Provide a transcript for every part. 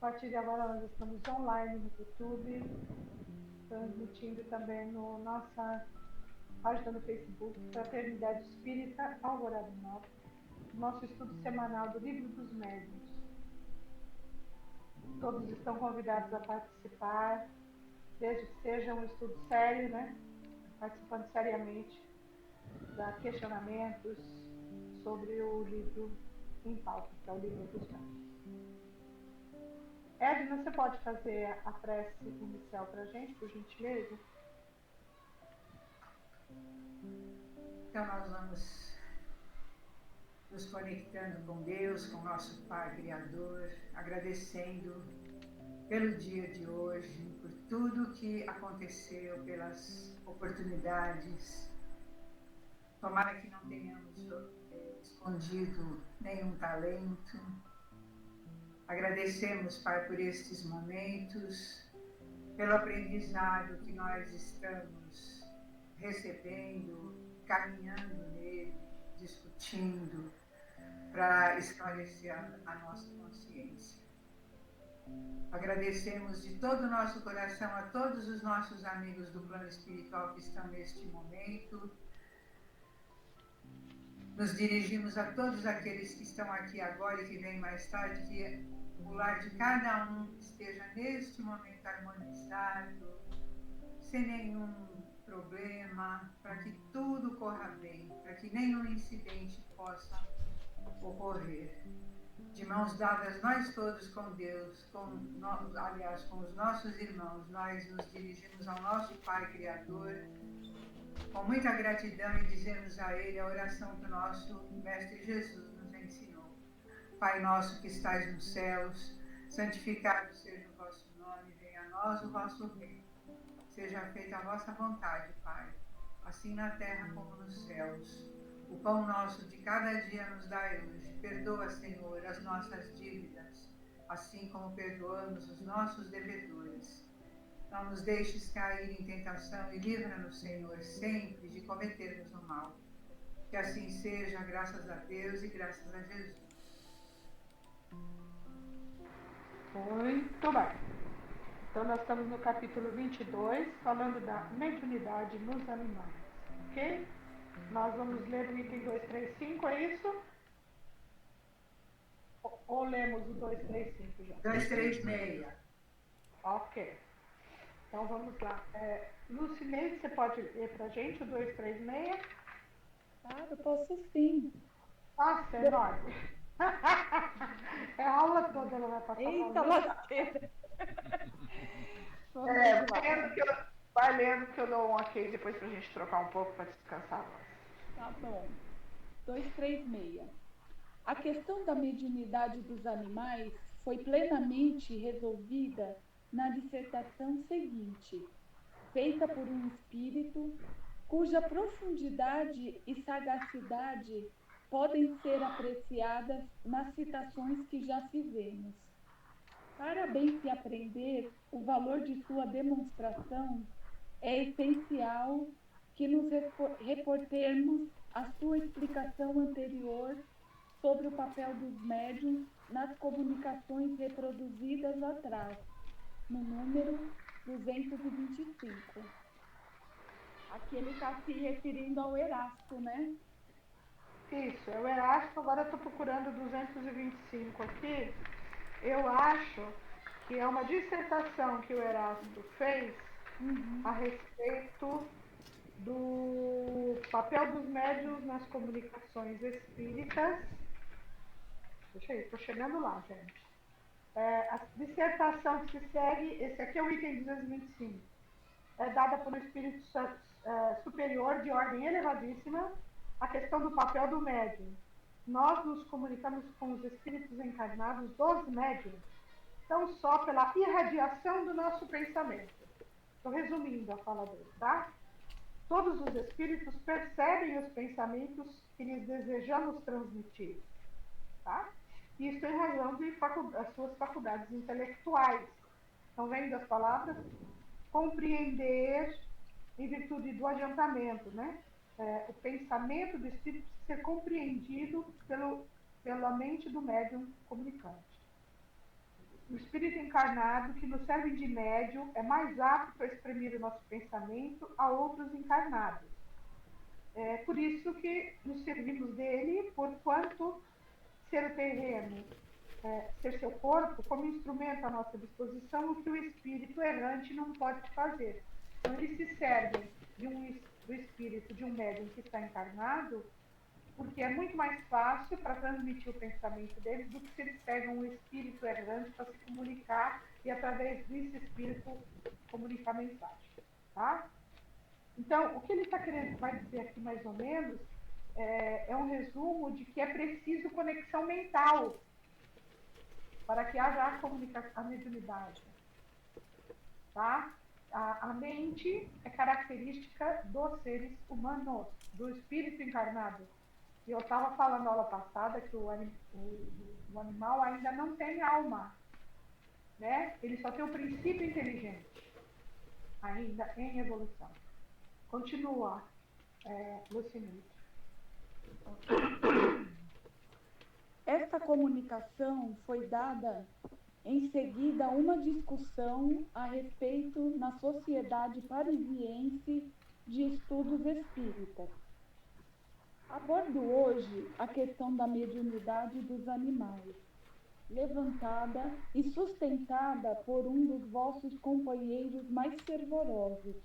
A partir de agora nós estamos online no YouTube, transmitindo também na nossa página no Facebook, Fraternidade Espírita Alvorada Nova, nosso estudo semanal do Livro dos Médiuns. Todos estão convidados a participar, desde que seja um estudo sério, né? Participando seriamente, para questionamentos sobre o livro em pauta, que é o Livro dos Médiuns. Edna, você pode fazer a prece inicial para a gente, por gentileza? Então nós vamos nos conectando com Deus, com nosso Pai Criador, agradecendo pelo dia de hoje, por tudo que aconteceu, pelas oportunidades. Tomara que não tenhamos escondido nenhum talento. Agradecemos, Pai, por estes momentos, pelo aprendizado que nós estamos recebendo, caminhando nele, discutindo, para esclarecer a nossa consciência. Agradecemos de todo o nosso coração a todos os nossos amigos do plano espiritual que estão neste momento. Nos dirigimos a todos aqueles que estão aqui agora e que vêm mais tarde, que o lar de cada um esteja neste momento harmonizado, sem nenhum problema, para que tudo corra bem, para que nenhum incidente possa ocorrer. De mãos dadas, nós todos com Deus, aliás, com os nossos irmãos, nós nos dirigimos ao nosso Pai Criador, com muita gratidão, e dizemos a Ele a oração que o nosso Mestre Jesus nos ensinou. Pai nosso que estais nos céus, santificado seja o vosso nome, venha a nós o vosso reino. Seja feita a vossa vontade, Pai, assim na terra como nos céus. O pão nosso de cada dia nos dai hoje. Perdoa, Senhor, as nossas dívidas, assim como perdoamos os nossos devedores. Não nos deixes cair em tentação e livra-nos, Senhor, sempre de cometermos o mal. Que assim seja, graças a Deus e graças a Jesus. Muito bem. Então nós estamos no capítulo 22, falando da mediunidade nos animais, ok? Nós vamos ler o item 235, é isso? Ou lemos o 235 já? 236. Ok. Então vamos lá. Lucineide, você pode ler para a gente o 236? Claro, posso sim. Nossa, é enorme. É a aula toda ela vai passar. Eita, lasqueira. Vai lendo que eu dou um ok depois para a gente trocar um pouco para descansar a voz. Tá bom. 236. A questão da mediunidade dos animais foi plenamente resolvida na dissertação seguinte, feita por um espírito cuja profundidade e sagacidade podem ser apreciadas nas citações que já fizemos. Para bem se aprender o valor de sua demonstração, é essencial que nos reportemos à sua explicação anterior sobre o papel dos médiuns nas comunicações reproduzidas atrás, no número 225. Aqui ele está se referindo ao Erasto, né? Isso, é o Erasto. Agora eu estou procurando 225 aqui. Eu acho que é uma dissertação que o Erasto fez a respeito do papel dos médiuns nas comunicações espíritas. Deixa eu ir, estou chegando lá, gente. A dissertação que se segue, esse aqui é o item 225, é dada por um espírito superior de ordem elevadíssima, a questão do papel do médium. Nós nos comunicamos com os espíritos encarnados dos médiums, não só pela irradiação do nosso pensamento. Estou resumindo a fala dele, tá? Todos os espíritos percebem os pensamentos que lhes desejamos transmitir, tá? Isso em razão de as suas faculdades intelectuais. Estão vendo as palavras? Compreender em virtude do adiantamento, né? O pensamento do espírito precisa ser compreendido pela mente do médium comunicante. o espírito encarnado que nos serve de médium é mais apto a exprimir o nosso pensamento a outros encarnados. É por isso que nos servimos dele, porquanto ser o terreno, ser seu corpo, como instrumento à nossa disposição, o que o espírito errante não pode fazer. Então, eles se servem do espírito de um médium que está encarnado, porque é muito mais fácil para transmitir o pensamento deles do que se eles pegam um espírito errante para se comunicar e, através desse espírito, comunicar mensagem. Tá? Então, o que ele vai dizer aqui, mais ou menos, é um resumo de que é preciso conexão mental para que haja a mediunidade. Tá? A mente é característica dos seres humanos, do espírito encarnado. E eu estava falando na aula passada que o animal ainda não tem alma, né? Ele só tem o princípio inteligente, ainda em evolução. Continua, Lucinite. Esta comunicação foi dada em seguida a uma discussão a respeito na Sociedade Parisiense de Estudos Espíritas. Abordo hoje a questão da mediunidade dos animais, levantada e sustentada por um dos vossos companheiros mais fervorosos.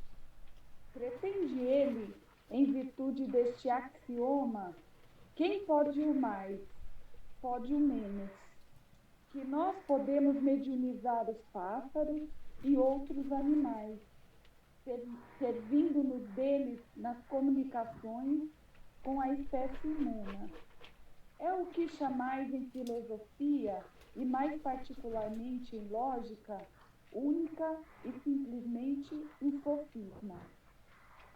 Pretende ele, em virtude deste axioma, quem pode o mais, pode o menos, que nós podemos mediunizar os pássaros e outros animais, servindo-nos deles nas comunicações com a espécie humana. É o que chamais em filosofia, e mais particularmente em lógica, única e simplesmente um sofisma.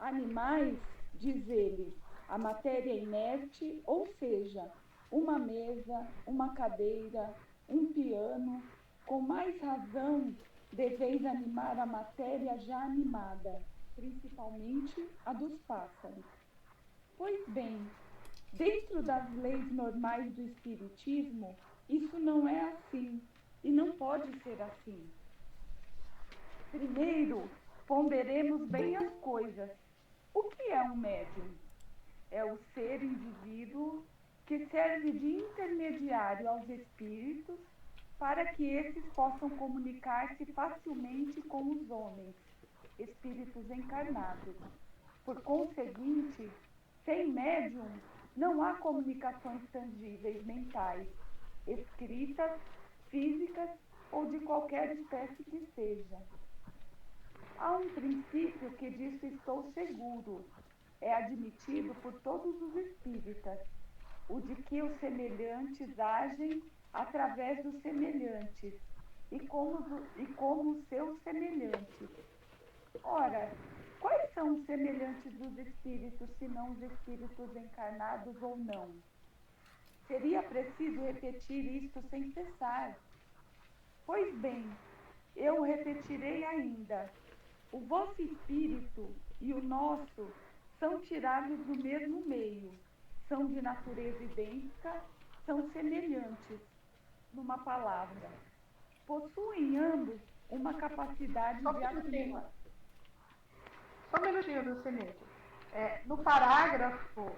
Animais, diz ele, a matéria inerte, ou seja, uma mesa, uma cadeira, um piano, com mais razão deveis animar a matéria já animada, principalmente a dos pássaros. Pois bem, dentro das leis normais do espiritismo, isso não é assim, e não pode ser assim. Primeiro, ponderemos bem as coisas. O que é um médium? É o ser indivíduo que serve de intermediário aos espíritos para que esses possam comunicar-se facilmente com os homens, espíritos encarnados. Por conseguinte, sem médium, não há comunicações tangíveis mentais, escritas, físicas ou de qualquer espécie que seja. Há um princípio que disso estou seguro, é admitido por todos os espíritas, o de que os semelhantes agem através dos semelhantes e como os seus semelhantes. Ora, quais são os semelhantes dos espíritos, se não os espíritos encarnados ou não? Seria preciso repetir isto sem cessar. Pois bem, eu repetirei ainda. O vosso espírito e o nosso são tirados do mesmo meio, são de natureza idêntica, são semelhantes, numa palavra. Possuem ambos uma capacidade de assimilar. Só um minutinho, Lucinete. No parágrafo,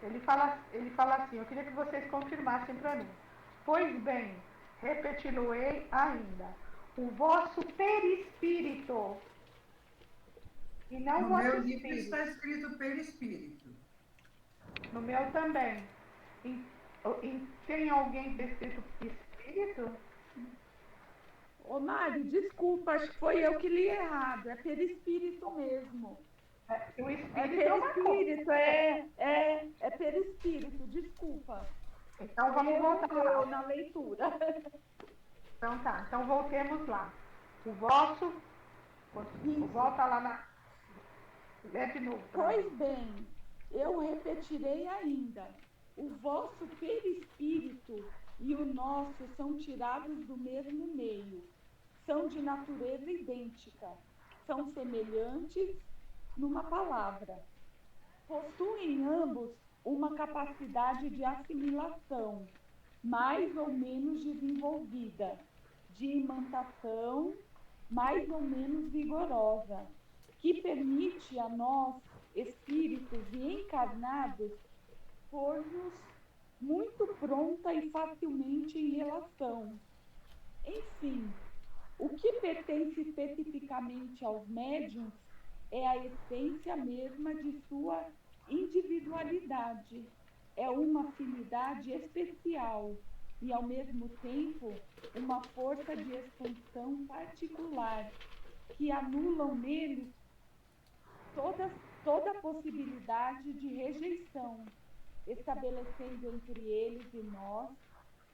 ele fala assim, eu queria que vocês confirmassem para mim. Pois bem, repeti-lo-ei ainda, o vosso perispírito, e não o vosso meu livro espírito. está escrito perispírito. No meu também. Tem alguém que está escrito espírito? Ô Mário, desculpa, acho que foi eu que li errado, é perispírito mesmo. O espírito perispírito, é perispírito, desculpa. Então vamos voltar lá. Na leitura. Então tá, então voltemos lá. O vosso, volta lá na... Lê de novo. Pois bem, eu repetirei ainda. O vosso perispírito e o nosso são tirados do mesmo meio. São de natureza idêntica. São semelhantes numa palavra. Possuem ambos uma capacidade de assimilação, mais ou menos desenvolvida, de imantação mais ou menos vigorosa, que permite a nós, espíritos e encarnados, pôr-nos muito pronta e facilmente em relação. Enfim, o que pertence especificamente aos médiuns é a essência mesma de sua individualidade. É uma afinidade especial e, ao mesmo tempo, uma força de expansão particular que anulam neles toda possibilidade de rejeição, estabelecendo entre eles e nós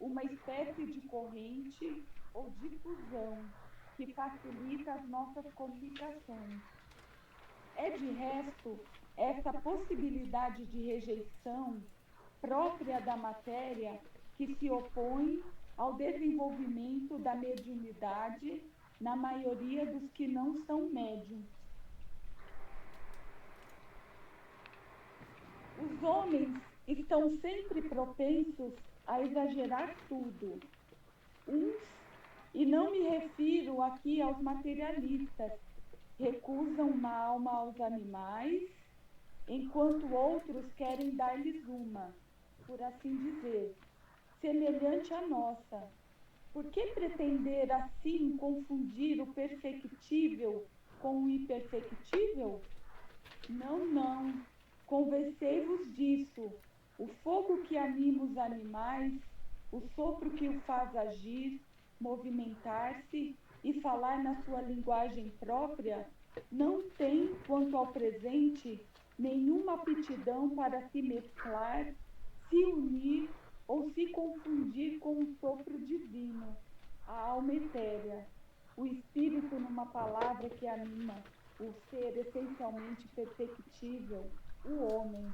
uma espécie de corrente ou difusão que facilita as nossas comunicações. É, de resto, essa possibilidade de rejeição própria da matéria que se opõe ao desenvolvimento da mediunidade na maioria dos que não são médiuns. Os homens estão sempre propensos a exagerar tudo. Uns, e não me refiro aqui aos materialistas, recusam uma alma aos animais, enquanto outros querem dar-lhes uma, por assim dizer, semelhante à nossa. Por que pretender assim confundir o perfectível com o imperfectível? Não, não. Convencei-vos disso. O fogo que anima os animais, o sopro que o faz agir, movimentar-se e falar na sua linguagem própria, não tem, quanto ao presente, nenhuma aptidão para se mesclar, se unir ou se confundir com o sopro divino, a alma etérea, o espírito, numa palavra que anima o ser essencialmente perfectível, o homem,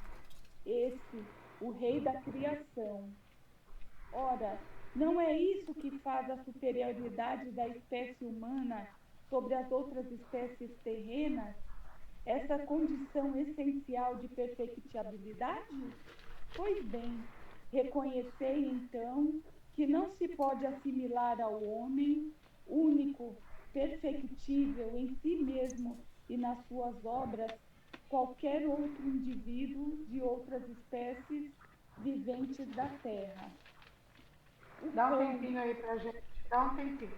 esse, o rei da criação. Ora, não é isso que faz a superioridade da espécie humana sobre as outras espécies terrenas? Essa condição essencial de perfectibilidade? Pois bem, reconhecei então que não se pode assimilar ao homem, único, perfectível em si mesmo e nas suas obras, qualquer outro indivíduo de outras espécies viventes da Terra. Dá um tempinho aí pra gente. Dá um tempinho.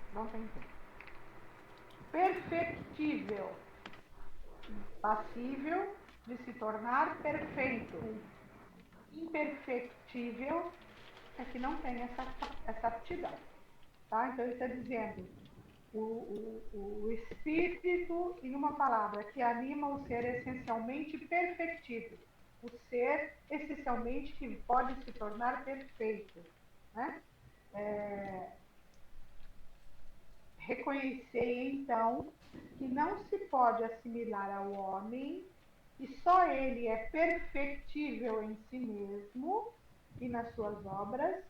Perfectível. Passível de se tornar perfeito. Imperfectível é que não tem essa aptidão. Tá? Então ele está dizendo o espírito, em uma palavra, que anima o ser essencialmente perfectível. O ser essencialmente que pode se tornar perfeito. Né? Reconhecei, então, que não se pode assimilar ao homem, e só ele é perfectível em si mesmo e nas suas obras,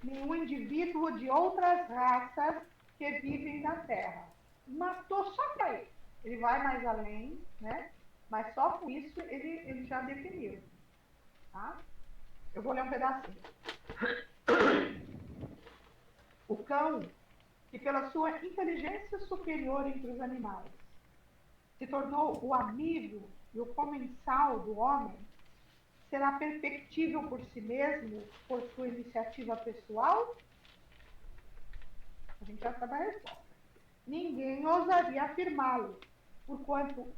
nenhum indivíduo de outras raças que vivem na Terra. Matou só para ele. Ele vai mais além, né? Mas só com isso ele já definiu. Tá? Eu vou ler um pedacinho. O cão, que pela sua inteligência superior entre os animais, se tornou o amigo e o comensal do homem, será perfectível por si mesmo, por sua iniciativa pessoal? A gente já sabe a resposta. Ninguém ousaria afirmá-lo, porquanto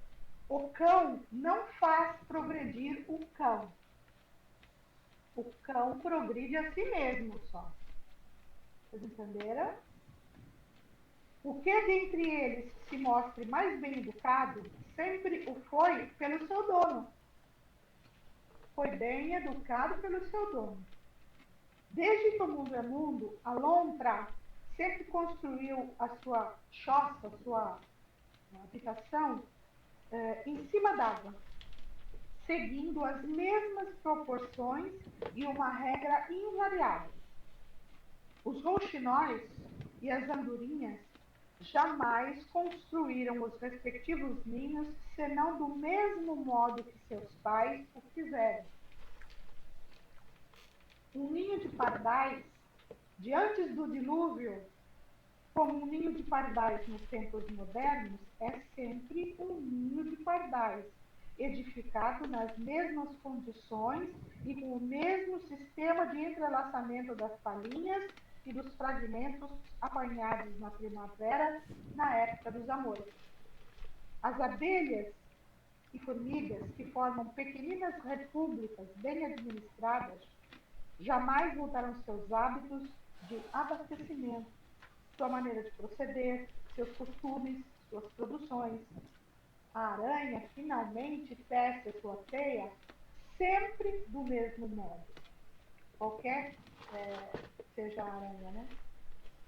o cão não faz progredir o cão. O cão progride a si mesmo só. Vocês entenderam? O que dentre eles se mostre mais bem educado, sempre o foi pelo seu dono. Foi bem educado pelo seu dono. Desde que o mundo é mundo, a lontra sempre construiu a sua choça, a sua habitação, em cima d'água, seguindo as mesmas proporções e uma regra invariável. Os rouxinóis e as andorinhas jamais construíram os respectivos ninhos senão do mesmo modo que seus pais o fizeram. Um ninho de pardais, de antes do dilúvio, como um ninho de pardais nos tempos modernos, é sempre um ninho de pardais, edificado nas mesmas condições e com o mesmo sistema de entrelaçamento das palhinhas e dos fragmentos apanhados na primavera, na época dos amores. As abelhas e formigas, que formam pequeninas repúblicas bem administradas, jamais mudaram seus hábitos de abastecimento, sua maneira de proceder, seus costumes, suas produções. A aranha finalmente tece a sua teia sempre do mesmo modo, qualquer seja a aranha, né?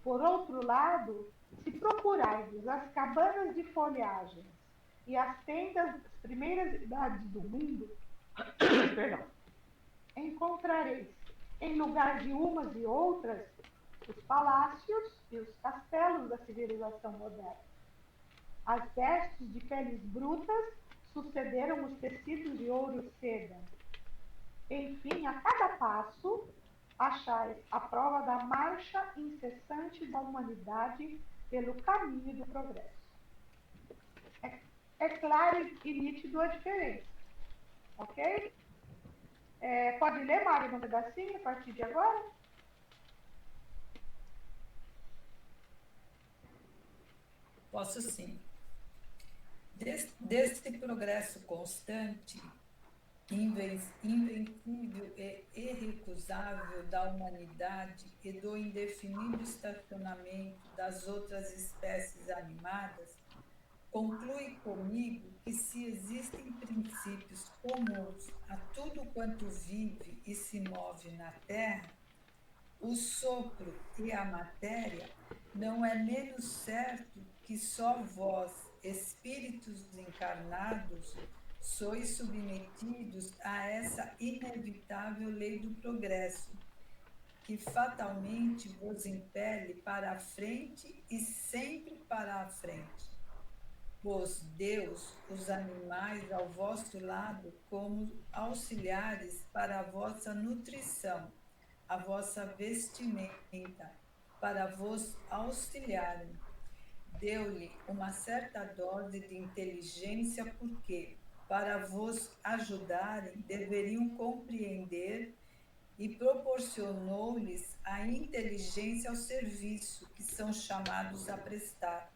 Por outro lado, se procurardes as cabanas de folhagens e as tendas das primeiras idades do mundo, perdão, encontrareis, em lugar de umas e outras, os palácios e os castelos da civilização moderna. As vestes de peles brutas sucederam os tecidos de ouro e seda. Enfim, a cada passo, achais a prova da marcha incessante da humanidade pelo caminho do progresso. É claro e nítido a diferença, ok? Pode ler, Mário, um pedacinho a partir de agora? Posso sim. Deste progresso constante, invencível e irrecusável da humanidade e do indefinido estacionamento das outras espécies animadas, conclui comigo que se existem princípios comuns a tudo quanto vive e se move na Terra, o sopro e a matéria, não é menos certo que só vós, espíritos encarnados, sois submetidos a essa inevitável lei do progresso, que fatalmente vos impele para a frente e sempre para a frente. Pois Deus, os animais ao vosso lado como auxiliares para a vossa nutrição, a vossa vestimenta, para vos auxiliarem. Deu-lhe uma certa dose de inteligência, porque, para vos ajudarem, deveriam compreender, e proporcionou-lhes a inteligência ao serviço que são chamados a prestar.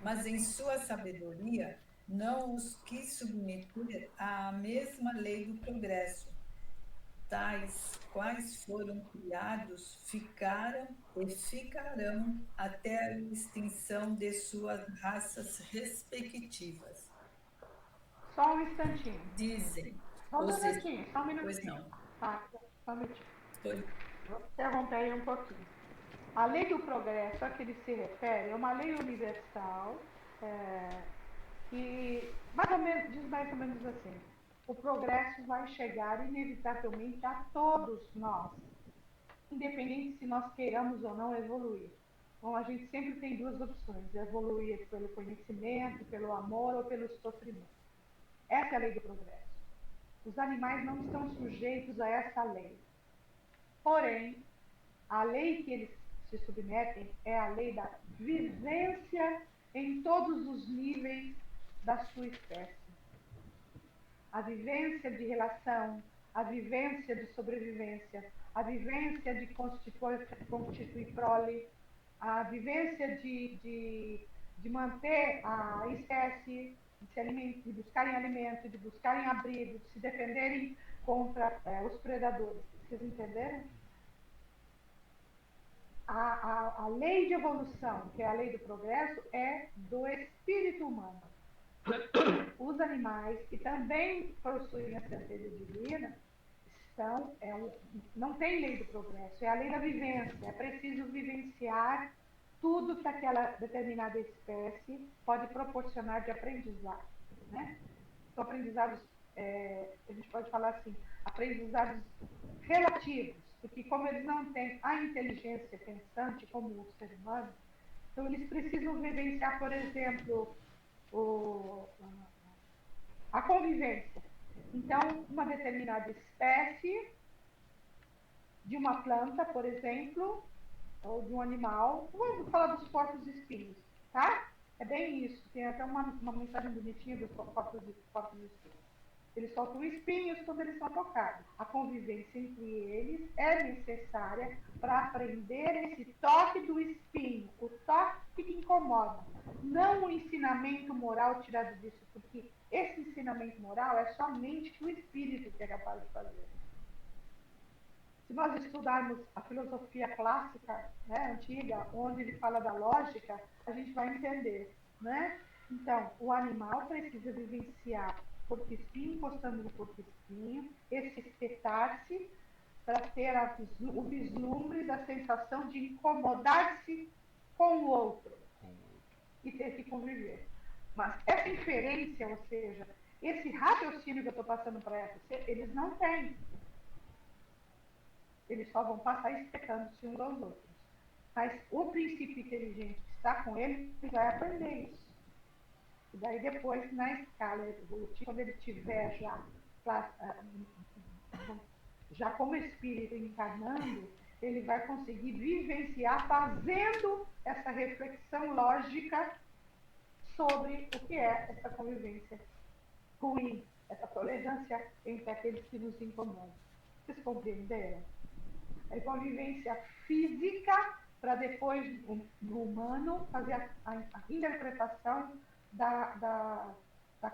Mas em sua sabedoria não os quis submeter à mesma lei do progresso. Tais quais foram criados ficaram e ficarão até a extinção de suas raças respectivas. Só um instantinho. Dizem. Só um minutinho, só um minutinho. Pois não. Tá, só um minutinho. Pois. Vou interromper aí um pouquinho. A lei do progresso a que ele se refere é uma lei universal que diz mais ou menos assim: o progresso vai chegar inevitavelmente a todos nós, independente se nós queiramos ou não evoluir. Bom, a gente sempre tem duas opções: evoluir pelo conhecimento, pelo amor ou pelo sofrimento. Essa é a lei do progresso. Os animais não estão sujeitos a essa lei. Porém, a lei que eles se submetem é a lei da vivência em todos os níveis da sua espécie. A vivência de relação, a vivência de sobrevivência, a vivência de constituir prole, a vivência de manter a espécie, de buscarem alimento, de buscarem abrigo, de se defenderem contra os predadores. Vocês entenderam? A lei de evolução, que é a lei do progresso, é do espírito humano. Os animais, que também possuem a certeza divina, não tem lei do progresso, é a lei da vivência. É preciso vivenciar tudo que aquela determinada espécie pode proporcionar de aprendizado, né? São aprendizados, a gente pode falar assim, aprendizados relativos, porque como eles não têm a inteligência pensante como o ser humano, então eles precisam vivenciar, por exemplo, a convivência. Então, uma determinada espécie de uma planta, por exemplo, ou de um animal. Vou falar dos corpos de espinhos, tá? É bem isso. Tem até uma mensagem bonitinha dos corpos de espinhos. Eles soltam espinhos quando eles são tocados. A convivência entre eles é necessária para aprender esse toque do espinho, o toque que incomoda. Não o ensinamento moral tirado disso, porque esse ensinamento moral é somente que o espírito que é capaz de fazer. Se nós estudarmos a filosofia clássica, né, antiga, onde ele fala da lógica, a gente vai entender, né? Então, o animal precisa vivenciar corpo espinho, encostando no corpo espinho, esse espetar-se para ter o vislumbre da sensação de incomodar-se com o outro e ter que conviver. Mas essa inferência, ou seja, esse raciocínio que eu estou passando para você, eles não têm. Eles só vão passar espetando-se uns aos outros. Mas o princípio inteligente que está com ele vai aprender isso. E daí depois, na escala evolutiva, quando ele tiver já como espírito encarnando, ele vai conseguir vivenciar fazendo essa reflexão lógica sobre o que é essa convivência ruim, essa tolerância entre aqueles que nos incomodam. Vocês compreenderam? A convivência física para depois no humano fazer a interpretação da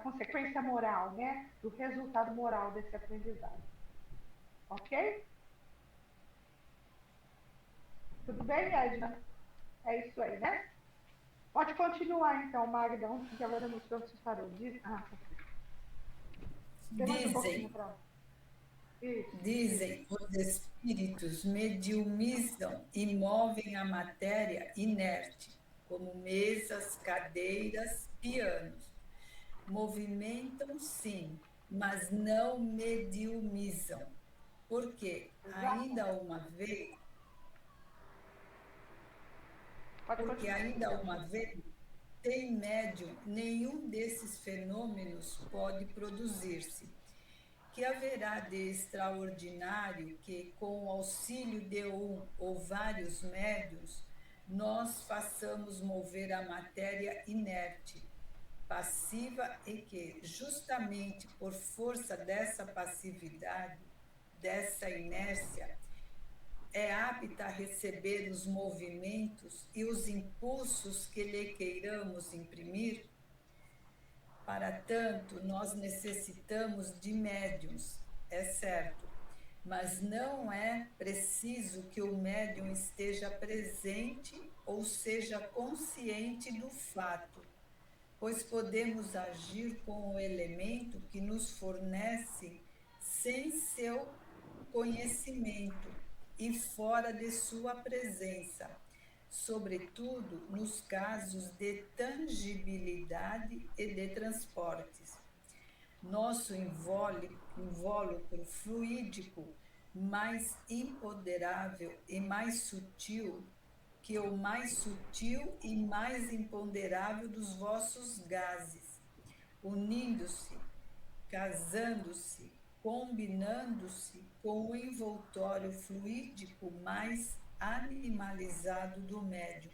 consequência moral, né? Do resultado moral desse aprendizado. Ok? Tudo bem, Edna? É isso aí, né? Pode continuar então, Magda, que agora não sei onde você parou. Dizem os espíritos mediumizam e movem a matéria inerte, como mesas, cadeiras, pianos. Movimentam sim, mas não mediumizam, porque ainda uma vez, tem médium, nenhum desses fenômenos pode produzir-se. Que haverá de extraordinário que, com o auxílio de um ou vários médiuns, nós façamos mover a matéria inerte, passiva, e que, justamente por força dessa passividade, dessa inércia, é apta a receber os movimentos e os impulsos que lhe queiramos imprimir? Para tanto, nós necessitamos de médiuns, é certo, mas não é preciso que o médium esteja presente ou seja consciente do fato, pois podemos agir com o elemento que nos fornece sem seu conhecimento e fora de sua presença, sobretudo nos casos de tangibilidade e de transportes. Nosso invólucro fluídico, mais imponderável e mais sutil que o mais sutil e mais imponderável dos vossos gases, unindo-se, casando-se, combinando-se com o envoltório fluídico mais animalizado do médium,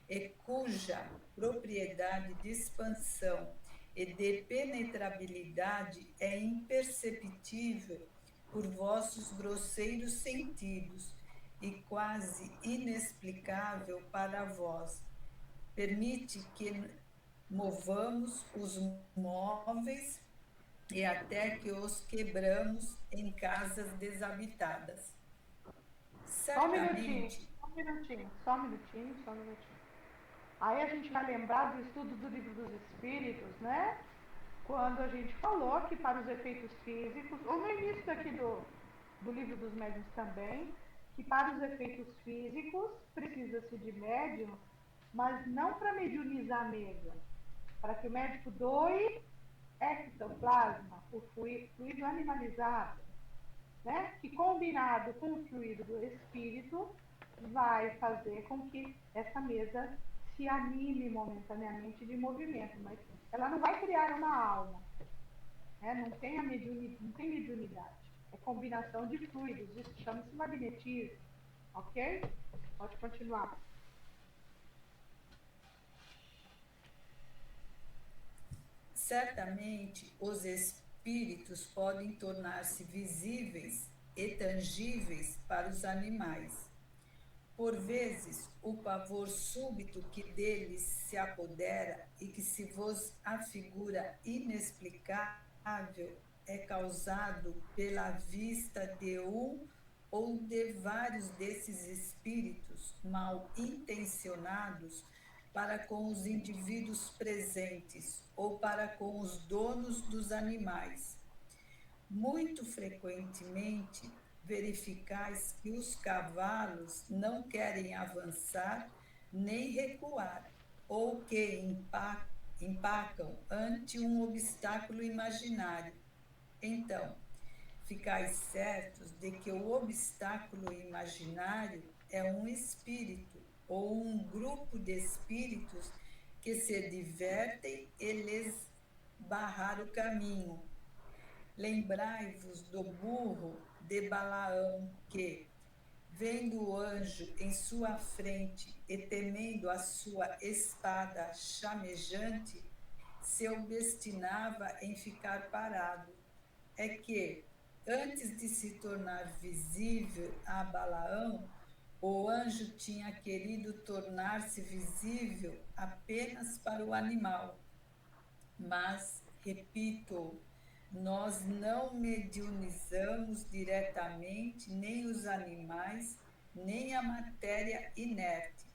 e cuja propriedade de expansão e de penetrabilidade é imperceptível por vossos grosseiros sentidos e quase inexplicável para vós. Permite que movamos os móveis e até que os quebramos em casas desabitadas. Certamente... Só um minutinho. Aí a gente vai lembrar do estudo do Livro dos Espíritos, né? Quando a gente falou que para os efeitos físicos, ou no início daqui do Livro dos Médiuns também, que para os efeitos físicos precisa-se de médium, mas não para mediunizar mesmo, para que o médico doe ectoplasma, o fluido animalizado, né? Que combinado com o fluido do espírito vai fazer com que essa mesa se anime momentaneamente de movimento, mas ela não vai criar uma alma, né? Não tem mediunidade, é combinação de fluidos, isso chama-se magnetismo, ok? Pode continuar. Certamente, os espíritos podem tornar-se visíveis e tangíveis para os animais. Por vezes, o pavor súbito que deles se apodera e que se vos afigura inexplicável é causado pela vista de um ou de vários desses espíritos mal intencionados para com os indivíduos presentes ou para com os donos dos animais. Muito frequentemente, verificais que os cavalos não querem avançar nem recuar, ou que empacam ante um obstáculo imaginário. Então, ficais certos de que o obstáculo imaginário é um espírito ou um grupo de espíritos que se divertem e lhes barrar o caminho. Lembrai-vos do burro de Balaão que, vendo o anjo em sua frente e temendo a sua espada chamejante, se obstinava em ficar parado. É que, antes de se tornar visível a Balaão, o anjo tinha querido tornar-se visível apenas para o animal. Mas, repito, nós não mediunizamos diretamente nem os animais, nem a matéria inerte.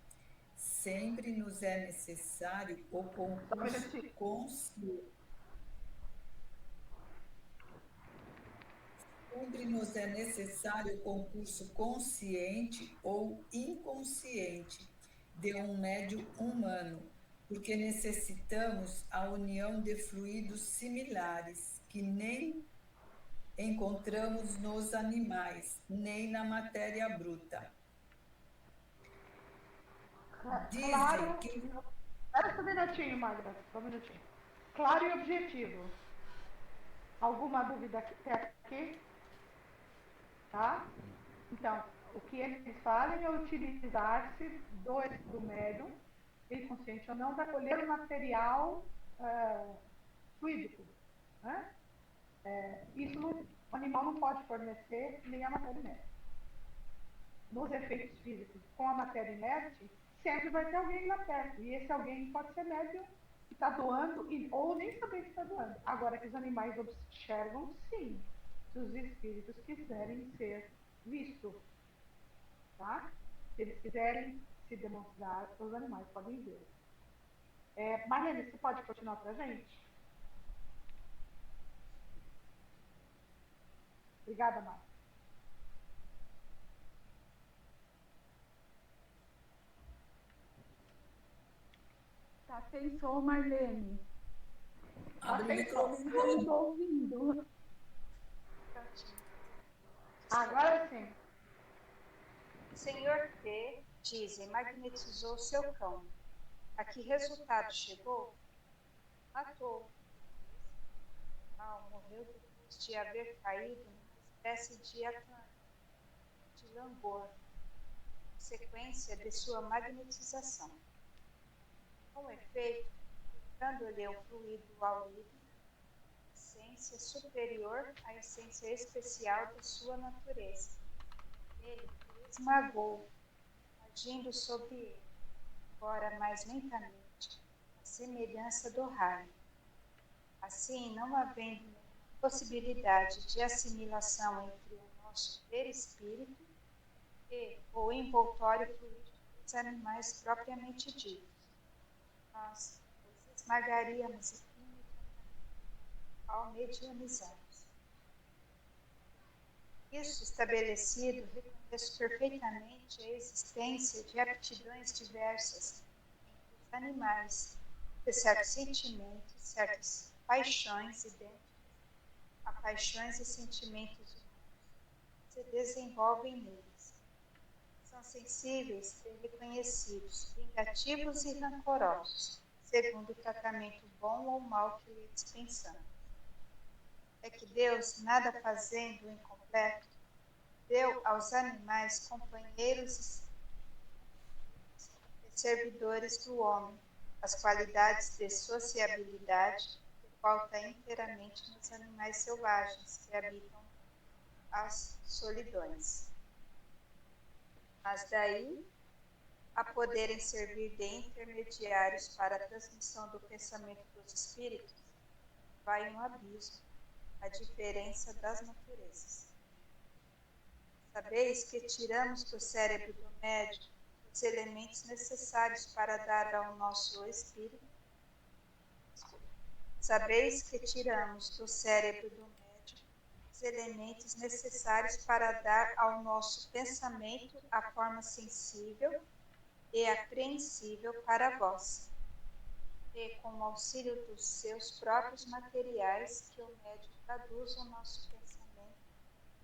Sempre nos é necessário o concurso consciente. Sempre nos é necessário o concurso consciente ou inconsciente de um médium humano, porque necessitamos a união de fluidos similares, que nem encontramos nos animais, nem na matéria bruta. Dizem Claro. que... Espera só um minutinho, Magda. Só um minutinho. Claro e objetivo. Alguma dúvida até aqui? Tá? Então, o que eles fazem é utilizar-se do médium, inconsciente ou não, para colher o material fluídico. Né? Isso o animal não pode fornecer, nem a matéria inerte. Nos efeitos físicos com a matéria inerte, sempre vai ter alguém lá perto. E esse alguém pode ser médium que está doando, ou nem saber que está doando. Agora que os animais observam, sim, se os espíritos quiserem ser vistos. Tá? Se eles quiserem se demonstrar, os animais podem ver. Marlene, você pode continuar para a gente? Obrigada, Marlene. Tá sem som, Marlene. Abre o microfone. Não estou ouvindo. Agora sim. Senhor T, dizem, magnetizou seu cão. A que resultado chegou? Matou. Morreu depois de haver caído numa espécie de langor, sequência de sua magnetização. Com efeito, dando-lhe um fluido aurido, essência superior à essência especial da sua natureza. Ele o esmagou, agindo sobre ele, embora mais lentamente, a semelhança do raio. Assim, não havendo possibilidade de assimilação entre o nosso perispírito e o envoltório fluídico dos animais propriamente ditos, nós os esmagaríamos ao mediunizarmos. Isso estabelecido, reconheço perfeitamente a existência de aptidões diversas entre os animais, de certos sentimentos, certas paixões idênticas a paixões e sentimentos humanos se desenvolvem neles. São sensíveis e reconhecidos, vingativos e rancorosos, segundo o tratamento bom ou mau que lhe dispensamos. É que Deus, nada fazendo incompleto, deu aos animais companheiros servidores do homem, as qualidades de sociabilidade que falta inteiramente nos animais selvagens que habitam as solidões. Mas daí a poderem servir de intermediários para a transmissão do pensamento dos espíritos, vai um abismo, a diferença das naturezas. Sabeis que tiramos do cérebro do médium os elementos necessários para dar ao nosso espírito. Sabeis que tiramos do cérebro do médium os elementos necessários para dar ao nosso pensamento a forma sensível e apreensível para vós, e com o auxílio dos seus próprios materiais que o médium traduz o nosso pensamento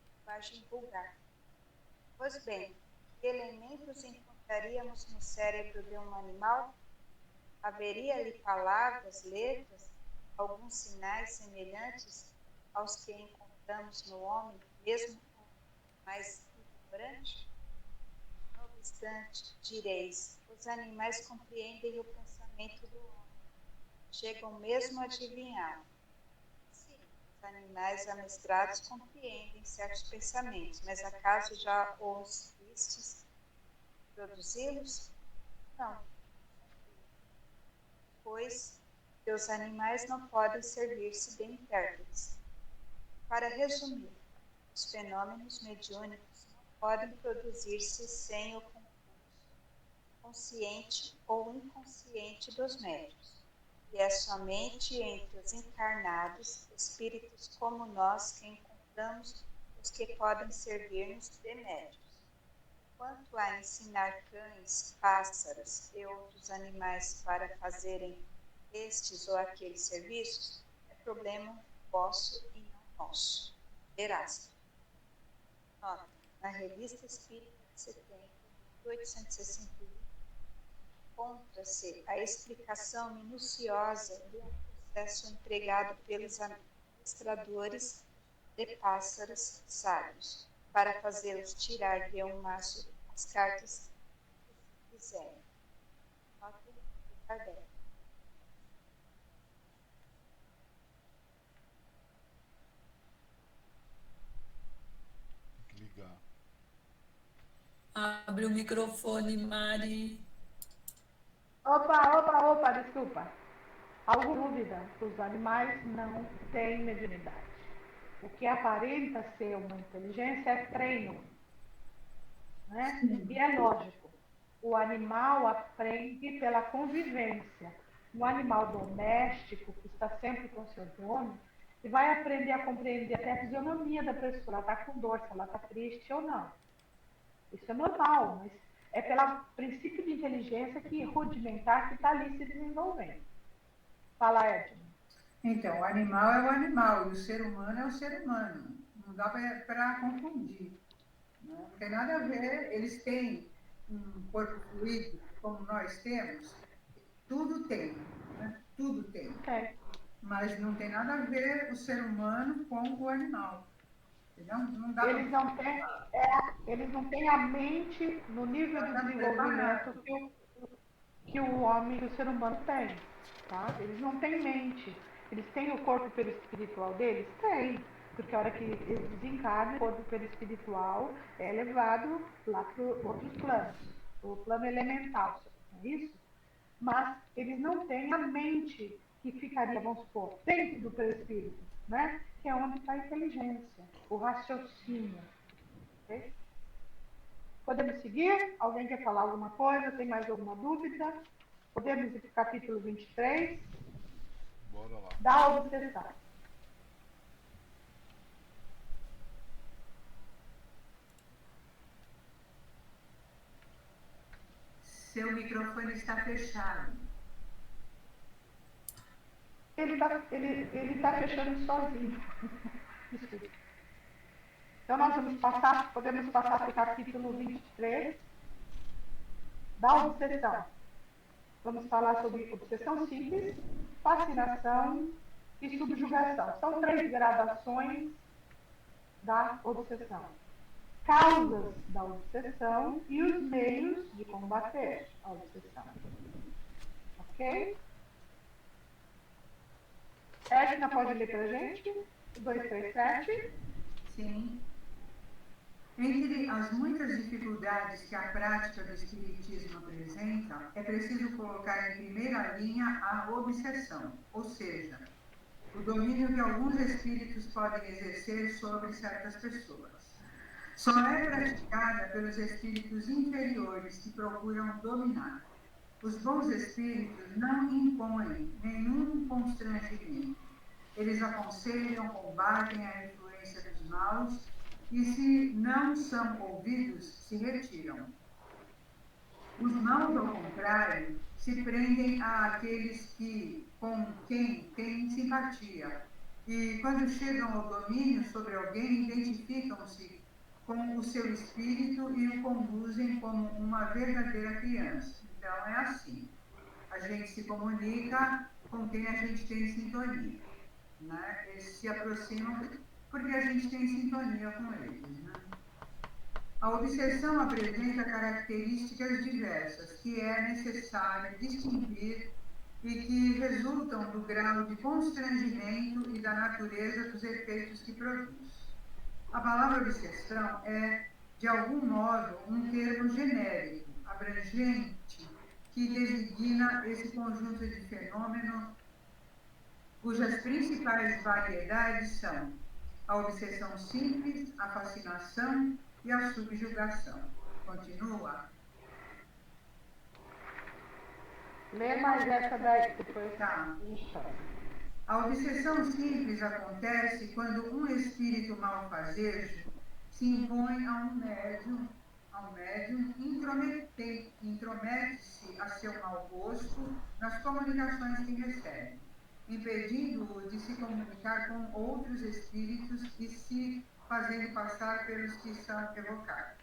em linguagem vulgar. Pois bem, que elementos encontraríamos no cérebro de um animal? Haveria-lhe palavras, letras, alguns sinais semelhantes aos que encontramos no homem, mesmo mais ignorante? Não obstante, direis, os animais compreendem o pensamento do homem, chegam mesmo a adivinhá-lo. Sim, os animais amestrados compreendem certos pensamentos, mas acaso já os vistes produzi-los? Não. Pois que os animais não podem servir-se de intérpretes. Para resumir, os fenômenos mediúnicos não podem produzir-se sem o concurso consciente ou inconsciente dos médiuns, e é somente entre os encarnados, espíritos como nós, que encontramos os que podem servir-nos de médiuns. Quanto a ensinar cães, pássaros e outros animais para fazerem estes ou aqueles serviços, é problema vosso e não nosso. Erasto. Nota: na Revista Espírita de setembro de 1861, encontra-se a explicação minuciosa de um processo empregado pelos administradores de pássaros sábios, para fazê-los tirar de um maço as cartas que quiserem. Nota de Kardec. Tem que ligar. Abre o microfone, Mari. Opa, desculpa. Alguma dúvida? Os animais não têm mediunidade. O que aparenta ser uma inteligência é treino, né? E é lógico. O animal aprende pela convivência. Um animal doméstico que está sempre com seu dono, ele vai aprender a compreender até a fisionomia da pessoa. Ela está com dor, se ela está triste ou não. Isso é normal, mas é pelo princípio de inteligência que rudimentar que está ali se desenvolvendo. Fala, Edna. Então, o animal é o animal e o ser humano é o ser humano. Não dá para confundir. Não tem nada a ver. Eles têm um corpo fluido como nós temos. Tudo tem, né? Tudo tem. Mas não tem nada a ver o ser humano com o animal. Não dá eles não têm a mente no nível de desenvolvimento que o homem, que o ser humano tem. Tá? Eles não têm mente. Eles têm o corpo perispiritual deles? Tem. Porque a hora que eles desencarnam, o corpo perispiritual é levado lá para outros planos. O plano elemental, não é isso? Mas eles não têm a mente que ficaria, vamos supor, dentro do perispírito, né? Que é onde está a inteligência, o raciocínio. Okay? Podemos seguir? Alguém quer falar alguma coisa? Tem mais alguma dúvida? Podemos ir para o capítulo 23? Bora lá. Da obsessão. Seu microfone está fechado. Ele está fechando sozinho. Desculpa. Então, nós podemos passar para o capítulo 23 da obsessão. Vamos falar sobre obsessão simples, fascinação e subjugação. São 3 gradações da obsessão. causas da obsessão e os meios de combater a obsessão. Ok? Edna pode ler para a gente? 237. Sim. Entre as muitas dificuldades que a prática do Espiritismo apresenta, é preciso colocar em primeira linha a obsessão, ou seja, o domínio que alguns espíritos podem exercer sobre certas pessoas. Só é praticada pelos espíritos inferiores que procuram dominar. Os bons espíritos não impõem nenhum constrangimento. Eles aconselham, combatem a influência dos maus e, se não são ouvidos, se retiram. Os maus, ao contrário, se prendem àqueles com quem têm simpatia e, quando chegam ao domínio sobre alguém, identificam-se com o seu espírito e o conduzem como uma verdadeira criança. Então, é assim. A gente se comunica com quem a gente tem sintonia. Né? Eles se aproximam porque a gente tem sintonia com eles. Né? A obsessão apresenta características diversas que é necessário distinguir e que resultam do grau de constrangimento e da natureza dos efeitos que produz. A palavra obsessão é, de algum modo, um termo genérico, abrangente, que designa esse conjunto de fenômenos cujas principais variedades são a obsessão simples, a fascinação e a subjugação. Continua? Lê mais essa daí, depois Tá. Isso. A obsessão simples acontece quando um espírito malfazejo se impõe a um médium intromete-se a seu mau gosto nas comunicações que recebe, impedindo-o de se comunicar com outros espíritos e se fazendo passar pelos que são evocados.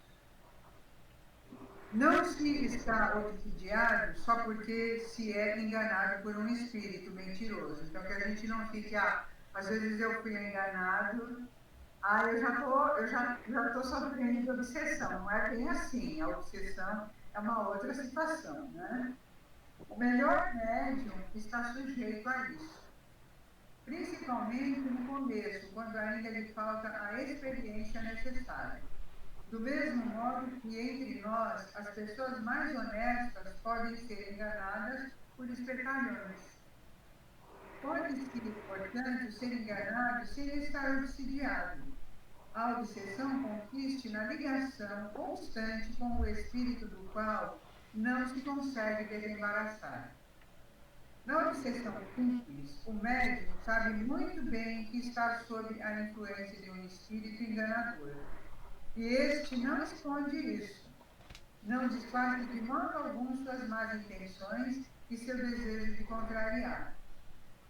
Não se está obsidiado só porque se é enganado por um espírito mentiroso. Então, que a gente não fique, às vezes eu fui enganado, eu já tô sofrendo de obsessão. Não é bem assim. A obsessão é uma outra situação, né? O melhor médium está sujeito a isso. Principalmente no começo, quando ainda lhe falta a experiência necessária. Do mesmo modo que entre nós, as pessoas mais honestas podem ser enganadas por espertalhões. Pode-se, portanto, ser enganado sem estar obsidiado. A obsessão consiste na ligação constante com o espírito do qual não se consegue desembaraçar. Na obsessão simples, o médium sabe muito bem que está sob a influência de um espírito enganador. E este não esconde isso. Não disfarça de modo algum suas más intenções e seu desejo de contrariar.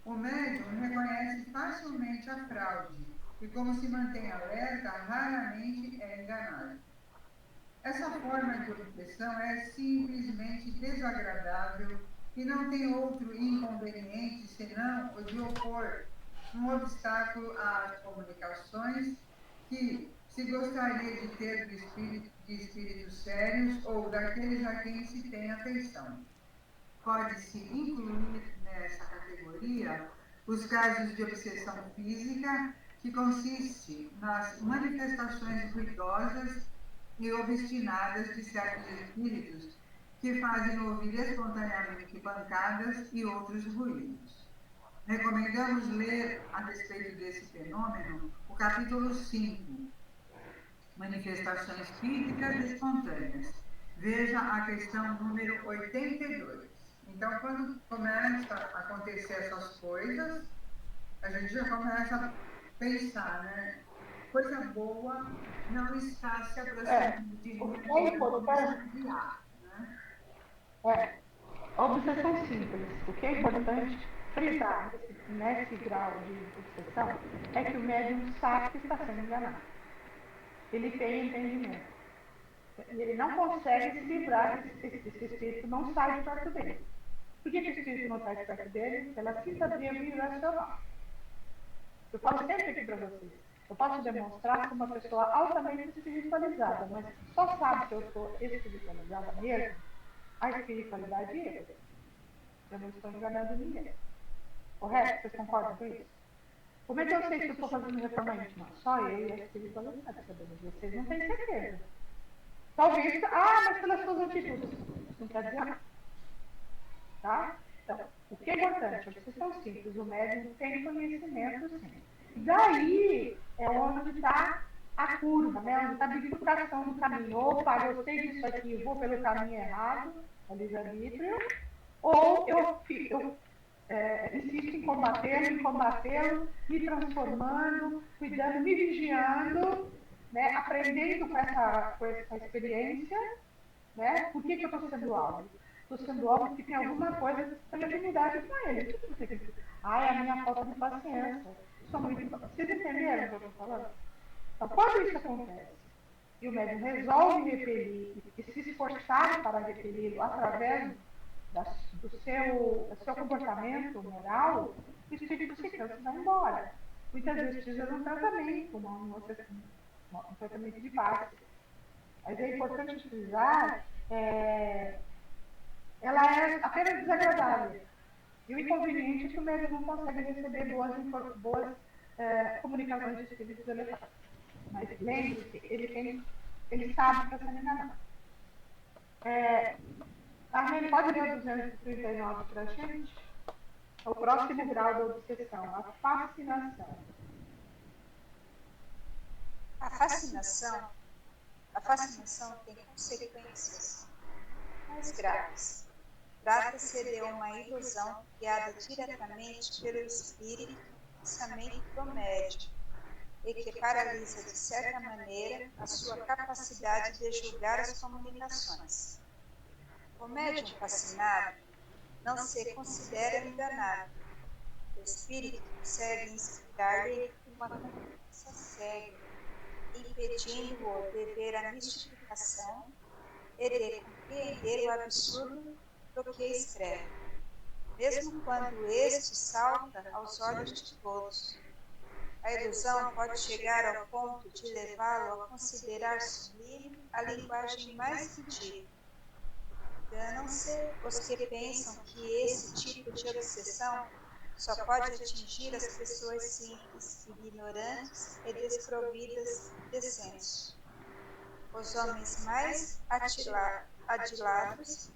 O médium reconhece facilmente a fraude e, como se mantém alerta, raramente é enganado. Essa forma de obsessão é simplesmente desagradável e não tem outro inconveniente senão o de opor um obstáculo às comunicações que se gostaria de ter de espíritos sérios ou daqueles a quem se tem afeição. Pode-se incluir nessa categoria os casos de obsessão física, que consiste nas manifestações ruidosas e obstinadas de certos espíritos que fazem ouvir espontaneamente pancadas e outros ruídos. Recomendamos ler, a respeito desse fenômeno, o capítulo 5, Manifestações Físicas Espontâneas. Veja a questão número 82. Então, quando começa a acontecer essas coisas, a gente já começa a pensar, né? Coisa boa não está se aproximando de mim, a obsessão simples. O que é importante frisar nesse grau de obsessão é que o médium sabe que está sendo enganado. Ele tem entendimento. E ele não consegue se livrar desse espírito, não sai de perto dele. Por que o espírito não sai de perto dele? Pela sintonia vibracional. Eu falo sempre aqui para vocês. Eu posso demonstrar como uma pessoa altamente espiritualizada, mas só sabe que eu sou espiritualizada mesmo a espiritualidade é eu. Eu não estou enganando ninguém. Correto? Vocês concordam com isso? Como é que eu sei se eu estou fazendo reforma íntima? Só eu e a espiritualidade sabemos. Vocês não têm certeza. Talvez, mas pelas suas atitudes. Isso não quer dizer nada. Tá? Então, o que é importante? A obsessão simples, o médium tem conhecimento, sim. Daí é onde está a curva, né? Onde está a bifurcação do caminho. Opa, eu sei disso aqui, eu vou pelo caminho errado, o livre-arbítrio, ou eu insisto em combatê-lo, me transformando, cuidando, me vigiando, né? Aprendendo com essa experiência, né? Por que eu estou sendo alvo? Estou sendo alvo porque tem alguma coisa de afinidade com ele. É a minha falta de paciência. Vocês entenderam o que eu estou falando? Então, quando isso acontece e o médium resolve repelir e se esforçar para repeli-lo através do seu comportamento moral, o espírito se cansa e vai embora. Muitas vezes precisa de um tratamento, um tratamento de base. Mas é importante frisar, ela é apenas desagradável. E o inconveniente é que o médium não consegue receber boas comunicações de espíritos elevados. Mas lembre-se, ele sabe que está sendo enganado. Armênio, pode ler o 239 para a gente? O próximo grau da obsessão, a fascinação. A fascinação tem consequências mais graves. Trata-se de uma ilusão criada diretamente pelo espírito no pensamento do médium e que paralisa, de certa maneira, a sua capacidade de julgar as comunicações. O médium fascinado não se considera enganado. O espírito consegue inspirar-lhe uma confiança cega, impedindo-o de ver a mistificação e de compreender o absurdo do que escreve, mesmo quando este salta aos olhos de todos. A ilusão pode chegar ao ponto de levá-lo a considerar sublime a linguagem mais ridícula. Enganam-se os que pensam que esse tipo de obsessão só pode atingir as pessoas simples, ignorantes e desprovidas de senso. Os homens mais adilados,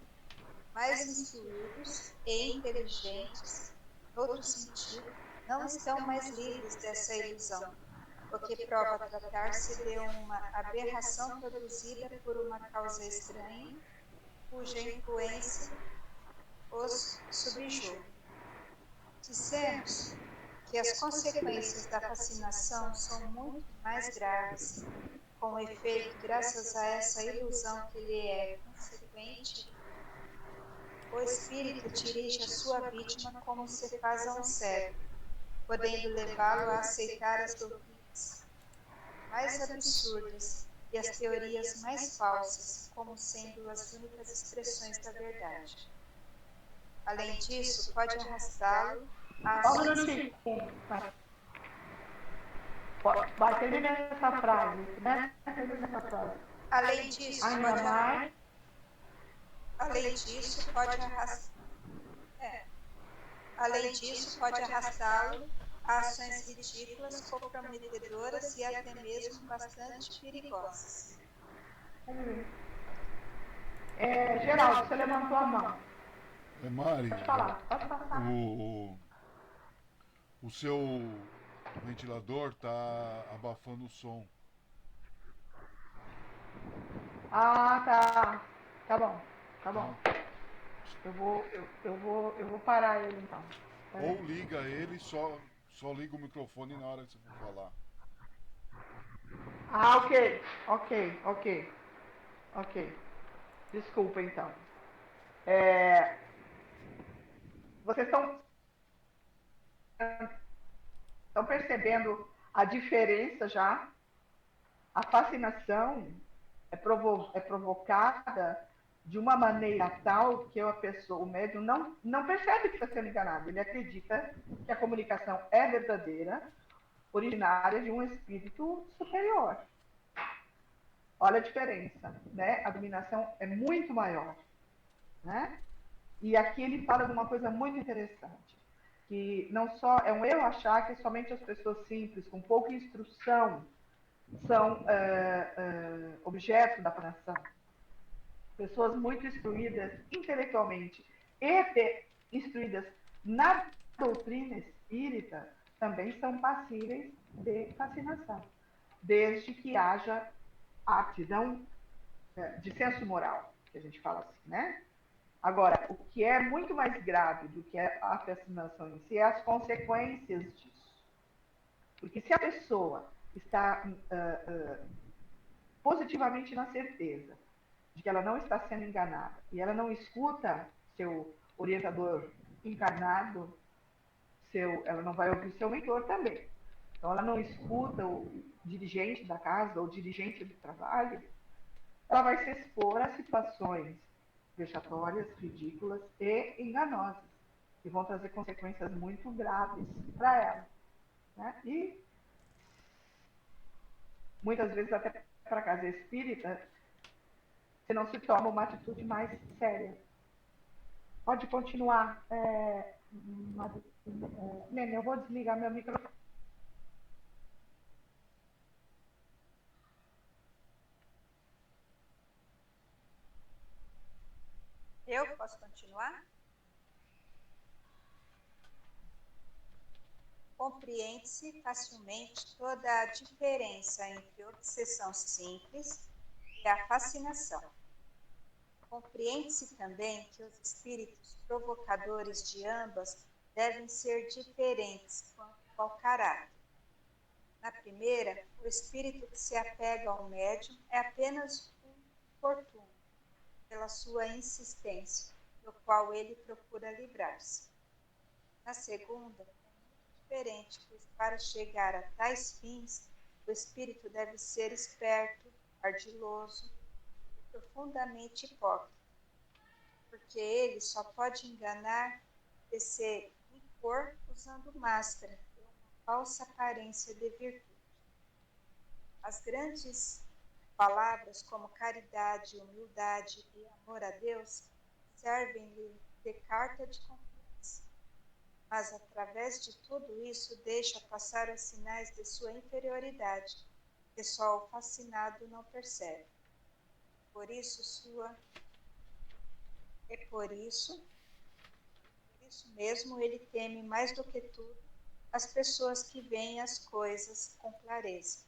mais instruídos e inteligentes, em outro sentido, não estão mais livres dessa ilusão, o que prova tratar-se de uma aberração produzida por uma causa estranha, cuja influência os subjuga. Dissemos que as consequências da fascinação são muito mais graves. Com efeito, graças a essa ilusão que lhe é consequente, o espírito dirige a sua vítima como se faz a um cego, podendo levá-lo a aceitar as doutrinas mais absurdas e as teorias mais falsas como sendo as únicas expressões da verdade. Além disso, pode arrastá-lo a ações... Termina essa frase, né? Termina essa frase. Além disso, pode arrastá-lo a ações ridículas, comprometedoras e até mesmo bastante perigosas. Geraldo, você levantou a mão. Mari, Pode falar, pode passar. o seu ventilador tá abafando o som. Tá. Tá bom. Eu vou parar ele então. Ou liga ele, só liga o microfone na hora que você for falar. Ok. Desculpa então. Vocês estão percebendo a diferença já? A fascinação é provocada de uma maneira tal que o médium não percebe que está sendo enganado. Ele acredita que a comunicação é verdadeira, originária de um espírito superior. Olha a diferença, né? A dominação é muito maior, né? E aqui ele fala de uma coisa muito interessante, que não só é um erro achar que somente as pessoas simples, com pouca instrução, são objeto da fascinação. Pessoas muito instruídas intelectualmente e instruídas na doutrina espírita também são passíveis de fascinação, desde que haja aptidão de senso moral, que a gente fala assim, né? Agora, o que é muito mais grave do que a fascinação em si é as consequências disso. Porque se a pessoa está positivamente na certeza de que ela não está sendo enganada e ela não escuta seu orientador encarnado, ela não vai ouvir seu mentor também. Então, ela não escuta o dirigente da casa ou o dirigente do trabalho, ela vai se expor a situações vexatórias, ridículas e enganosas, que vão trazer consequências muito graves para ela. Né? E muitas vezes até para a casa espírita, se não se toma uma atitude mais séria. Pode continuar, Lênia, eu vou desligar meu microfone. Eu posso continuar? Compreende-se facilmente toda a diferença entre obsessão simples e a fascinação. Compreende-se também que os espíritos provocadores de ambas devem ser diferentes quanto ao caráter. Na primeira, o espírito que se apega ao médium é apenas um importuno, pela sua insistência, do qual ele procura livrar-se. Na segunda, diferente, pois para chegar a tais fins, o espírito deve ser esperto, ardiloso e profundamente hipócrita, porque ele só pode enganar e se impor usando máscara e uma falsa aparência de virtude. As grandes palavras como caridade, humildade e amor a Deus servem-lhe de carta de confiança, mas através de tudo isso deixa passar os sinais de sua inferioridade, que só o fascinado não percebe. Por isso mesmo ele teme mais do que tudo as pessoas que veem as coisas com clareza.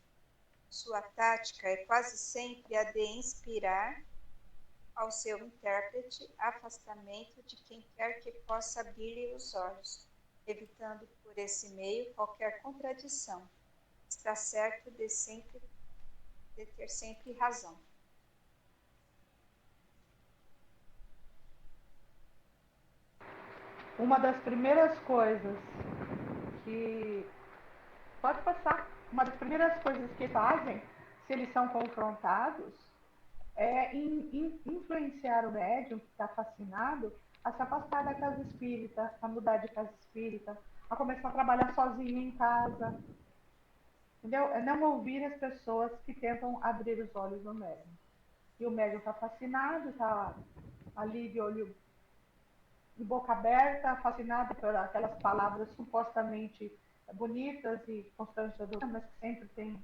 Sua tática é quase sempre a de inspirar ao seu intérprete afastamento de quem quer que possa abrir-lhe os olhos, evitando por esse meio qualquer contradição. Está certo de ter sempre razão. Uma das primeiras coisas que... Pode passar. Uma das primeiras coisas que fazem, se eles são confrontados, é influenciar o médium que está fascinado a se afastar da casa espírita, a mudar de casa espírita, a começar a trabalhar sozinho em casa. Entendeu? É não ouvir as pessoas que tentam abrir os olhos do médium. E o médium está fascinado, está ali de olho de boca aberta, fascinado por aquelas palavras supostamente bonitas e constrangedoras, mas que sempre tem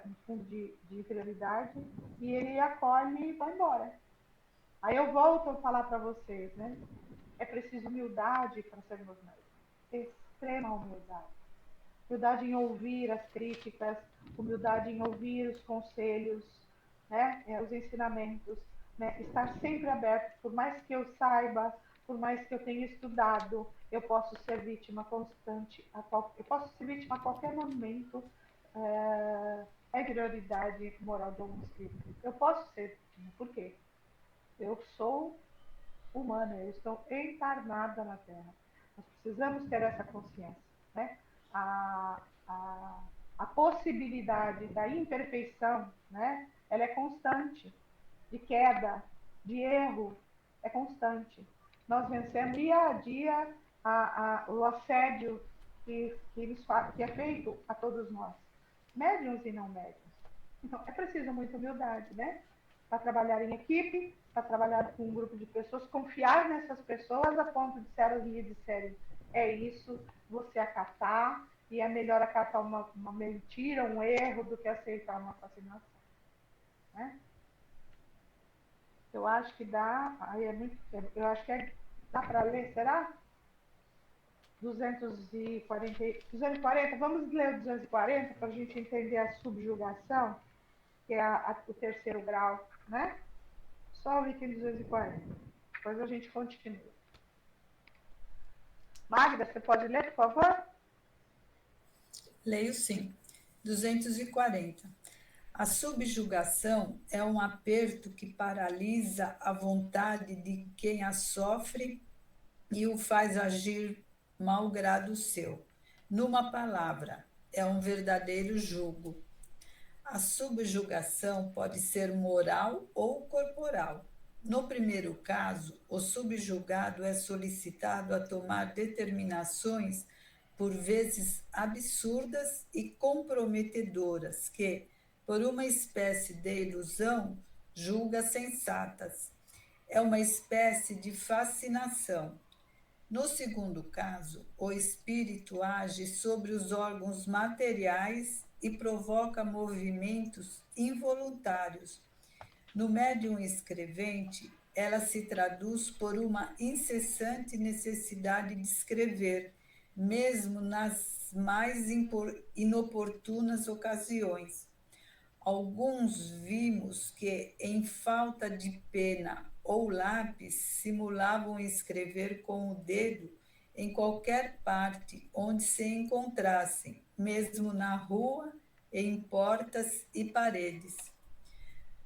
um fundo de inferioridade, e ele acolhe e vai embora. Aí eu volto a falar para vocês, né? É preciso humildade para sermos médicos, extrema humildade. Humildade em ouvir as críticas, humildade em ouvir os conselhos, né? Os ensinamentos, né? Estar sempre aberto, por mais que eu saiba, por mais que eu tenha estudado, eu posso ser vítima constante, eu posso ser vítima a qualquer momento, é prioridade moral de algum espírito. Eu posso ser vítima, por quê? Eu sou humana, eu estou encarnada na Terra. Nós precisamos ter essa consciência, né? A possibilidade da imperfeição, né? Ela é constante, de queda, de erro, é constante. Nós vencemos dia a dia o assédio que é feito a todos nós, médiuns e não médiuns. Então, é preciso muita humildade, né? Para trabalhar em equipe, para trabalhar com um grupo de pessoas, confiar nessas pessoas a ponto de se elas me disserem, é isso, você acatar, e é melhor acatar uma mentira, um erro, do que aceitar uma fascinação. Né? Eu acho que dá, aí é muito, eu acho que dá para ler, será? 240, vamos ler o 240 para a gente entender a subjugação, que é o terceiro grau, né? Só o item 240. Depois a gente continua. Magda, você pode ler, por favor? Leio sim. 240. A subjugação é um aperto que paralisa a vontade de quem a sofre e o faz agir malgrado seu. Numa palavra, é um verdadeiro jugo. A subjugação pode ser moral ou corporal. No primeiro caso, o subjugado é solicitado a tomar determinações por vezes absurdas e comprometedoras que, por uma espécie de ilusão, julga sensatas. É uma espécie de fascinação. No segundo caso, o espírito age sobre os órgãos materiais e provoca movimentos involuntários. No médium escrevente, ela se traduz por uma incessante necessidade de escrever, mesmo nas mais inoportunas ocasiões. Alguns vimos que, em falta de pena ou lápis, simulavam escrever com o dedo em qualquer parte onde se encontrassem, mesmo na rua, em portas e paredes.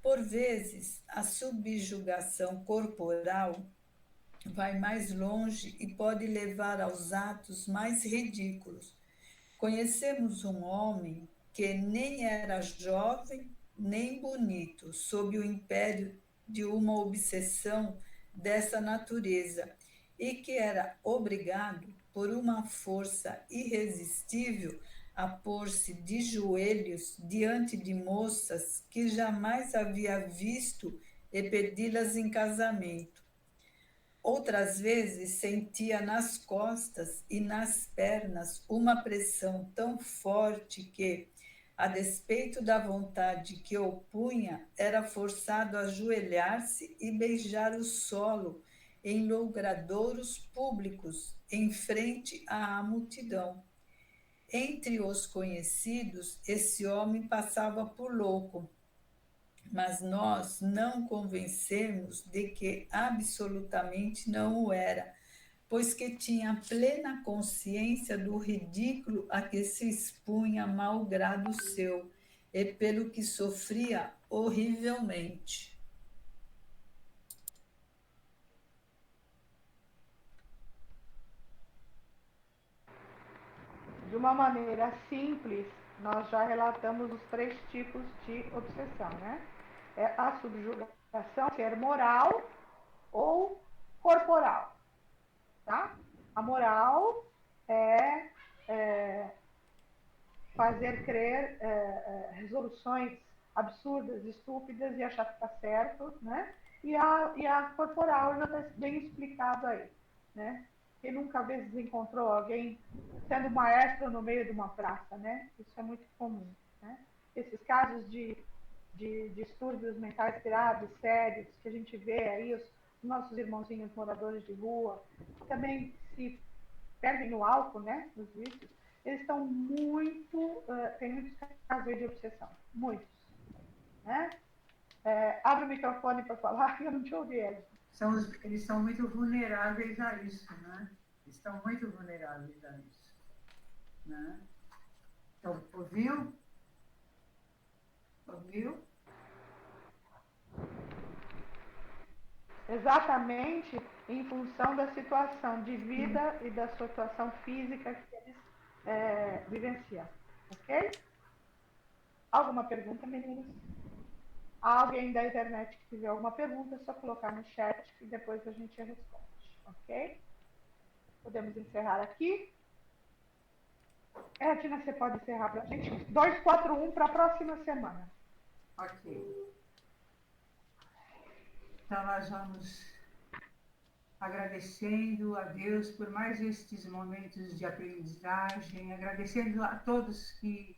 Por vezes, a subjugação corporal vai mais longe e pode levar aos atos mais ridículos. Conhecemos um homem que nem era jovem nem bonito, sob o império de uma obsessão dessa natureza, e que era obrigado, por uma força irresistível, a pôr-se de joelhos diante de moças que jamais havia visto e pedi-las em casamento. Outras vezes sentia nas costas e nas pernas uma pressão tão forte que, a despeito da vontade que opunha, era forçado a ajoelhar-se e beijar o solo em logradouros públicos, em frente à multidão. Entre os conhecidos, esse homem passava por louco, mas nós não convencemos de que absolutamente não o era, pois que tinha plena consciência do ridículo a que se expunha malgrado seu, e pelo que sofria horrivelmente. De uma maneira simples, nós já relatamos os 3 tipos de obsessão, né? É a subjugação ser moral ou corporal, tá? A moral é fazer crer resoluções absurdas, estúpidas e achar que está certo, né? E a corporal já está bem explicado aí, né? Quem nunca às vezes encontrou alguém sendo maestro no meio de uma praça, né? Isso é muito comum, né? Esses casos de distúrbios mentais graves, sérios, que a gente vê aí, os nossos irmãozinhos moradores de rua, também se perdem no álcool, né? Nos vícios, eles estão tem muitos casos de obsessão, muitos, né? Abre o microfone para falar, eu não te ouvi, Edson. Eles são muito vulneráveis a isso, né? Estão muito vulneráveis a isso, né? Então, ouviu? Ouviu? Exatamente em função da situação de vida e da situação física que eles vivenciam, ok? Alguma pergunta, meninos? Alguém da internet que tiver alguma pergunta, é só colocar no chat e depois a gente responde, ok? Podemos encerrar aqui. Edna, você pode encerrar para a gente? 241 para a próxima semana. Ok. Então, nós vamos agradecendo a Deus por mais estes momentos de aprendizagem, agradecendo a todos que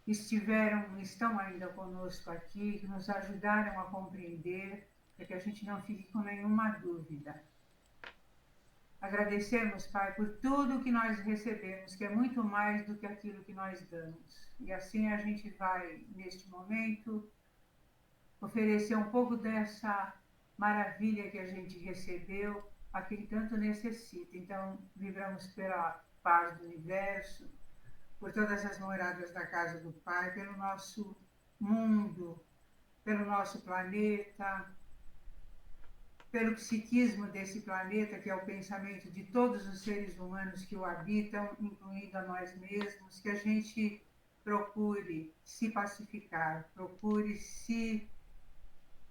estão ainda conosco aqui, que nos ajudaram a compreender, para que a gente não fique com nenhuma dúvida. Agradecemos, Pai, por tudo que nós recebemos, que é muito mais do que aquilo que nós damos. E assim a gente vai, neste momento, oferecer um pouco dessa maravilha que a gente recebeu a quem tanto necessita. Então, vibramos pela paz do universo, por todas as moradas da casa do Pai, pelo nosso mundo, pelo nosso planeta, pelo psiquismo desse planeta, que é o pensamento de todos os seres humanos que o habitam, incluindo a nós mesmos, que a gente procure se pacificar, procure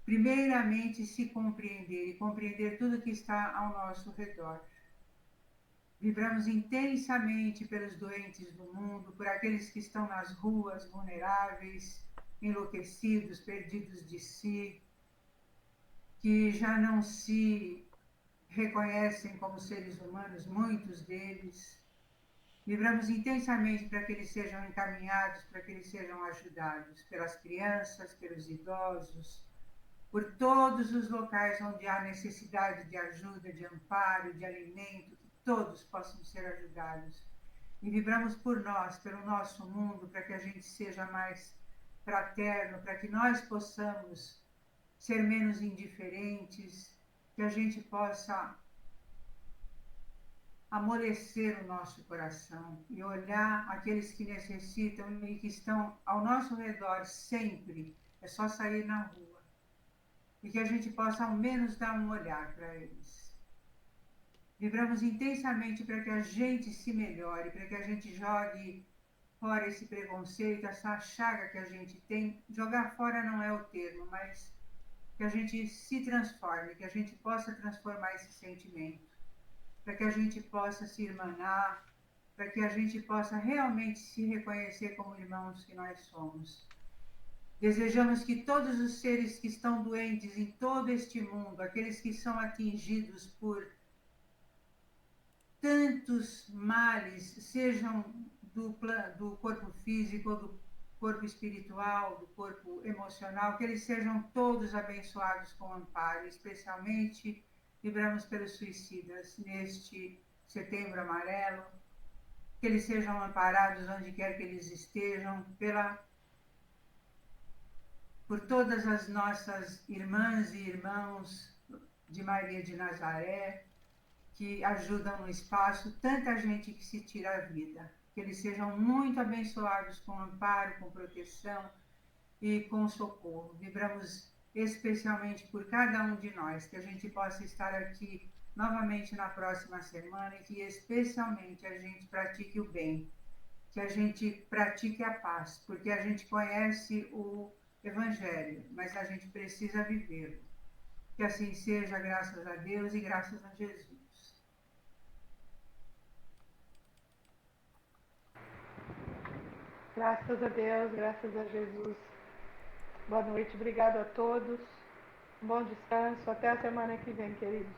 primeiramente se compreender e compreender tudo que está ao nosso redor. Vibramos intensamente pelos doentes do mundo, por aqueles que estão nas ruas, vulneráveis, enlouquecidos, perdidos de si, que já não se reconhecem como seres humanos, muitos deles. Vibramos intensamente para que eles sejam encaminhados, para que eles sejam ajudados pelas crianças, pelos idosos, por todos os locais onde há necessidade de ajuda, de amparo, de alimento, que todos possam ser ajudados. E vibramos por nós, pelo nosso mundo, para que a gente seja mais fraterno, para que nós possamos ser menos indiferentes, que a gente possa amolecer o nosso coração e olhar aqueles que necessitam e que estão ao nosso redor sempre. É só sair na rua. E que a gente possa ao menos dar um olhar para eles. Vibramos intensamente para que a gente se melhore, para que a gente jogue fora esse preconceito, essa chaga que a gente tem. Jogar fora não é o termo, mas que a gente se transforme, que a gente possa transformar esse sentimento, para que a gente possa se irmanar, para que a gente possa realmente se reconhecer como irmãos que nós somos. Desejamos que todos os seres que estão doentes em todo este mundo, aqueles que são atingidos por tantos males, sejam do corpo físico, do corpo espiritual, do corpo emocional, que eles sejam todos abençoados com amparo, especialmente vibramos pelos suicidas neste Setembro Amarelo, que eles sejam amparados onde quer que eles estejam, por todas as nossas irmãs e irmãos de Maria de Nazaré, que ajudam no espaço, tanta gente que se tira a vida. Que eles sejam muito abençoados com amparo, com proteção e com socorro. Vibramos especialmente por cada um de nós, que a gente possa estar aqui novamente na próxima semana e que especialmente a gente pratique o bem, que a gente pratique a paz, porque a gente conhece o Evangelho, mas a gente precisa vivê-lo. Que assim seja, graças a Deus e graças a Jesus. Graças a Deus, graças a Jesus. Boa noite, obrigado a todos. Bom descanso, até a semana que vem, queridos.